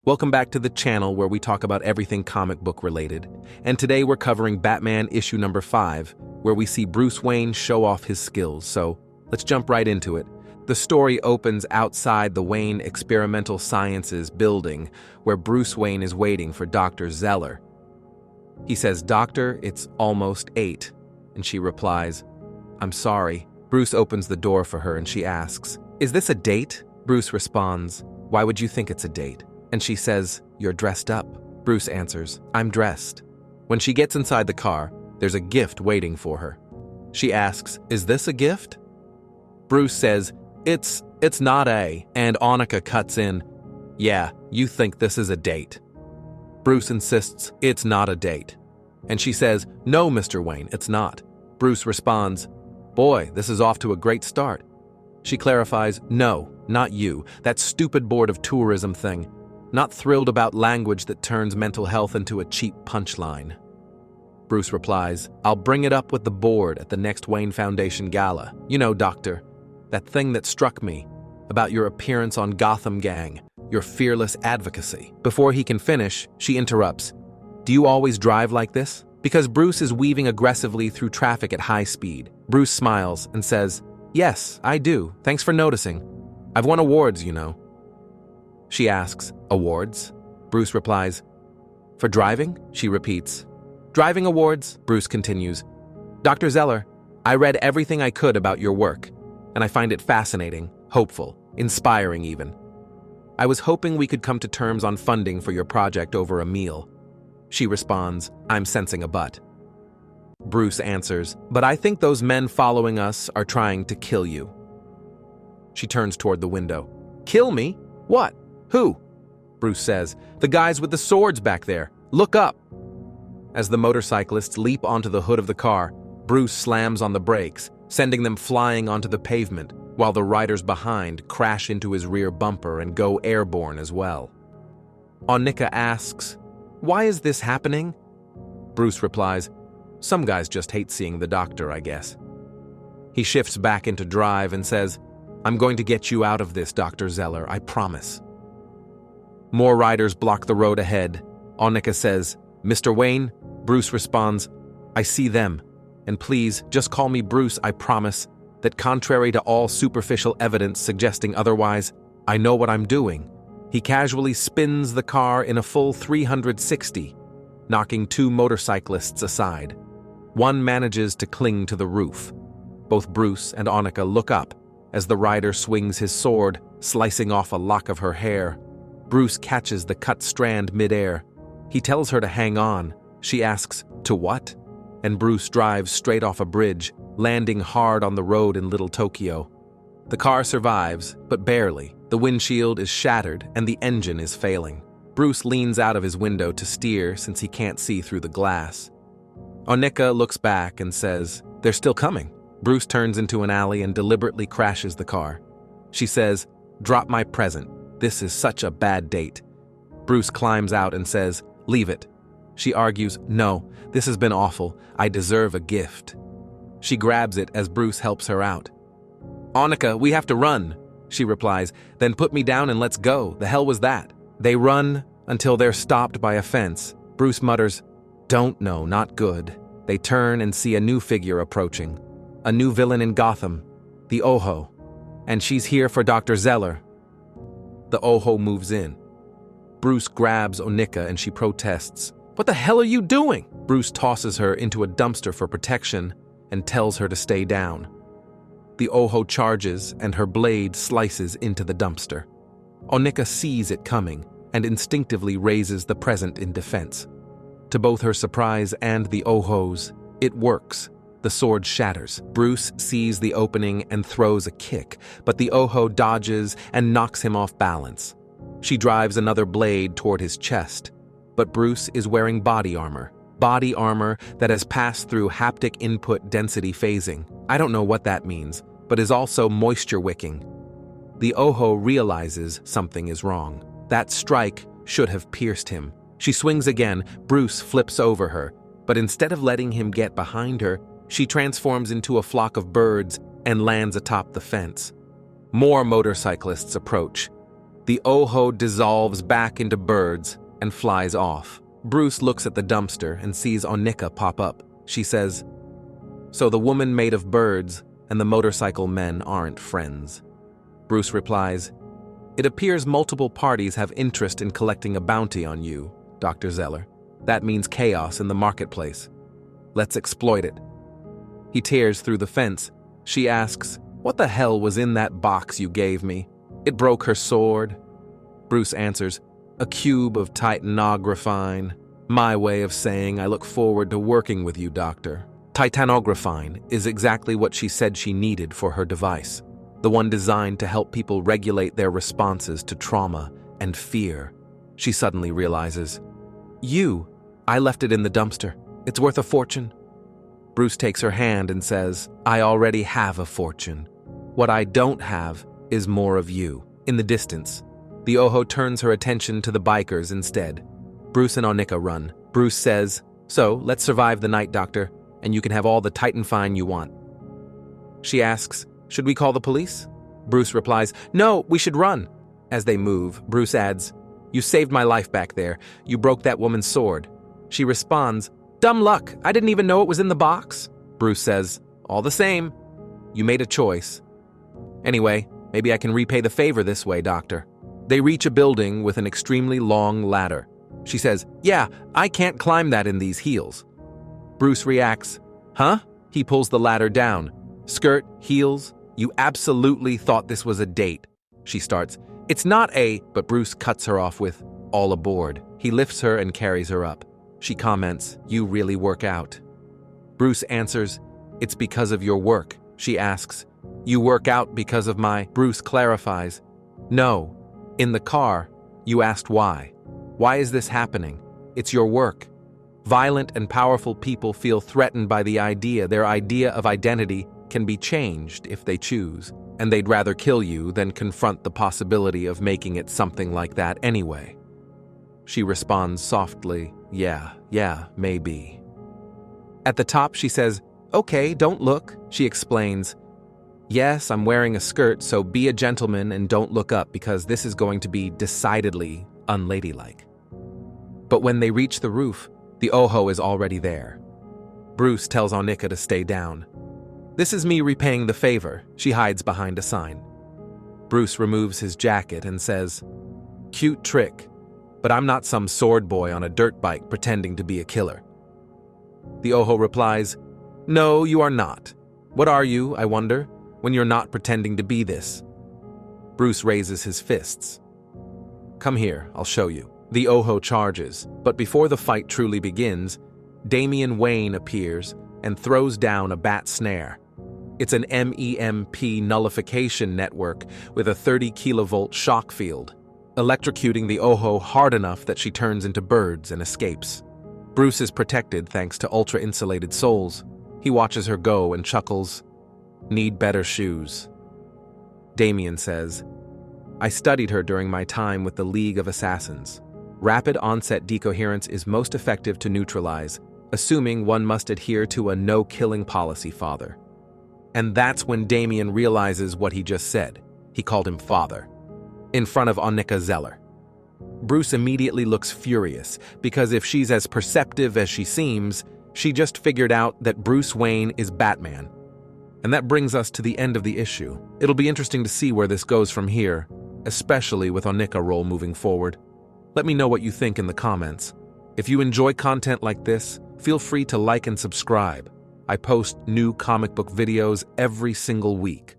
Welcome back to the channel where we talk about everything comic book related. And today we're covering Batman issue number 5, where we see Bruce Wayne show off his skills. So let's jump right into it. The story opens outside the Wayne Experimental Sciences building, where Bruce Wayne is waiting for Dr. Zeller. He says, "Doctor, it's almost 8. And she replies, "I'm sorry." Bruce opens the door for her and she asks, "Is this a date?" Bruce responds, "Why would you think it's a date?" And she says, "You're dressed up." Bruce answers, "I'm dressed." When she gets inside the car, there's a gift waiting for her. She asks, "Is this a gift?" Bruce says, It's not a," and Anukica cuts in, "Yeah, you think this is a date." Bruce insists, "It's not a date." And she says, "No, Mr. Wayne, it's not." Bruce responds, "Boy, this is off to a great start." She clarifies, "No, not you, that stupid board of tourism thing. Not thrilled about language that turns mental health into a cheap punchline." Bruce replies, "I'll bring it up with the board at the next Wayne Foundation gala. You know, Doctor, that thing that struck me about your appearance on Gotham Gang, your fearless advocacy." Before he can finish, she interrupts, "Do you always drive like this?" Because Bruce is weaving aggressively through traffic at high speed. Bruce smiles and says, "Yes, I do. Thanks for noticing. I've won awards, you know." She asks, "Awards?" Bruce replies, "For driving?" She repeats, "Driving awards?" Bruce continues, "Dr. Zeller, I read everything I could about your work, and I find it fascinating, hopeful, inspiring even. I was hoping we could come to terms on funding for your project over a meal." She responds, "I'm sensing a but." Bruce answers, "But I think those men following us are trying to kill you." She turns toward the window. "Kill me? What? Who?" Bruce says, "The guys with the swords back there. Look up." As the motorcyclists leap onto the hood of the car, Bruce slams on the brakes, sending them flying onto the pavement, while the riders behind crash into his rear bumper and go airborne as well. Anukica asks, "Why is this happening?" Bruce replies, "Some guys just hate seeing the doctor, I guess." He shifts back into drive and says, "I'm going to get you out of this, Dr. Zeller, I promise." More riders block the road ahead. Anukica says, "Mr. Wayne?" Bruce responds, "I see them. And please, just call me Bruce, I promise, that contrary to all superficial evidence suggesting otherwise, I know what I'm doing." He casually spins the car in a full 360, knocking 2 motorcyclists aside. One manages to cling to the roof. Both Bruce and Anukica look up as the rider swings his sword, slicing off a lock of her hair. Bruce catches the cut strand midair. He tells her to hang on. She asks, "To what?" And Bruce drives straight off a bridge, landing hard on the road in Little Tokyo. The car survives, but barely. The windshield is shattered and the engine is failing. Bruce leans out of his window to steer since he can't see through the glass. Anukica looks back and says, "They're still coming." Bruce turns into an alley and deliberately crashes the car. She says, "Drop my present. This is such a bad date." Bruce climbs out and says, "Leave it." She argues, "No, this has been awful. I deserve a gift." She grabs it as Bruce helps her out. "Anukica, we have to run," she replies, "Then put me down and let's go. The hell was that?" They run until they're stopped by a fence. Bruce mutters, "Don't know, not good." They turn and see a new figure approaching. A new villain in Gotham, the Oho. And she's here for Dr. Zeller. The Oho moves in. Bruce grabs Anukica and she protests. "What the hell are you doing?" Bruce tosses her into a dumpster for protection and tells her to stay down. The Oho charges and her blade slices into the dumpster. Anukica sees it coming and instinctively raises the present in defense. To both her surprise and the Oho's, it works. The sword shatters. Bruce sees the opening and throws a kick, but the Oho dodges and knocks him off balance. She drives another blade toward his chest, but Bruce is wearing body armor that has passed through haptic input density phasing. I don't know what that means, but is also moisture wicking. The Oho realizes something is wrong. That strike should have pierced him. She swings again. Bruce flips over her, but instead of letting him get behind her, she transforms into a flock of birds and lands atop the fence. More motorcyclists approach. The Oho dissolves back into birds and flies off. Bruce looks at the dumpster and sees Anukica pop up. She says, "So the woman made of birds and the motorcycle men aren't friends." Bruce replies, "It appears multiple parties have interest in collecting a bounty on you, Dr. Zeller. That means chaos in the marketplace. Let's exploit it." He tears through the fence. She asks, "What the hell was in that box you gave me?" "It broke her sword." Bruce answers, "A cube of titanographine. My way of saying I look forward to working with you, Doctor." Titanographine is exactly what she said she needed for her device, the one designed to help people regulate their responses to trauma and fear. She suddenly realizes, I left it in the dumpster. It's worth a fortune." Bruce takes her hand and says, "I already have a fortune. What I don't have is more of you." In the distance, the Oho turns her attention to the bikers instead. Bruce and Anukica run. Bruce says, "So, let's survive the night, Doctor, and you can have all the Titanfine you want." She asks, "Should we call the police?" Bruce replies, "No, we should run." As they move, Bruce adds, "You saved my life back there. You broke that woman's sword." She responds, "Dumb luck. I didn't even know it was in the box." Bruce says, "All the same, you made a choice. Anyway, maybe I can repay the favor this way, Doctor." They reach a building with an extremely long ladder. She says, "Yeah, I can't climb that in these heels." Bruce reacts, "Huh?" He pulls the ladder down. "Skirt, heels, you absolutely thought this was a date." She starts, "It's not a," but Bruce cuts her off with, "All aboard." He lifts her and carries her up. She comments, "You really work out." Bruce answers, "It's because of your work." She asks, "You work out because of my..." Bruce clarifies, "No. In the car, you asked why. Why is this happening? It's your work." Violent and powerful people feel threatened by the idea their idea of identity can be changed if they choose, and they'd rather kill you than confront the possibility of making it something like that anyway. She responds softly, yeah, maybe. At the top, she says, "Okay, don't look." She explains, "Yes, I'm wearing a skirt, so be a gentleman and don't look up because this is going to be decidedly unladylike." But when they reach the roof, the Oho is already there. Bruce tells Anukica to stay down. "This is me repaying the favor." She hides behind a sign. Bruce removes his jacket and says, "Cute trick, but I'm not some sword boy on a dirt bike pretending to be a killer." The Oho replies, "No, you are not. What are you, I wonder, when you're not pretending to be this?" Bruce raises his fists. "Come here, I'll show you." The Oho charges, but before the fight truly begins, Damian Wayne appears and throws down a bat snare. It's an MEMP nullification network with a 30 kilovolt shock field, electrocuting the Oho hard enough that she turns into birds and escapes. Bruce is protected thanks to ultra-insulated soles. He watches her go and chuckles, "Need better shoes." Damian says, "I studied her during my time with the League of Assassins. Rapid onset decoherence is most effective to neutralize, assuming one must adhere to a no-killing policy, father." And that's when Damian realizes what he just said. He called him father, in front of Anukica Zeller. Bruce immediately looks furious, because if she's as perceptive as she seems, she just figured out that Bruce Wayne is Batman. And that brings us to the end of the issue. It'll be interesting to see where this goes from here, especially with Anukica's role moving forward. Let me know what you think in the comments. If you enjoy content like this, feel free to like and subscribe. I post new comic book videos every single week.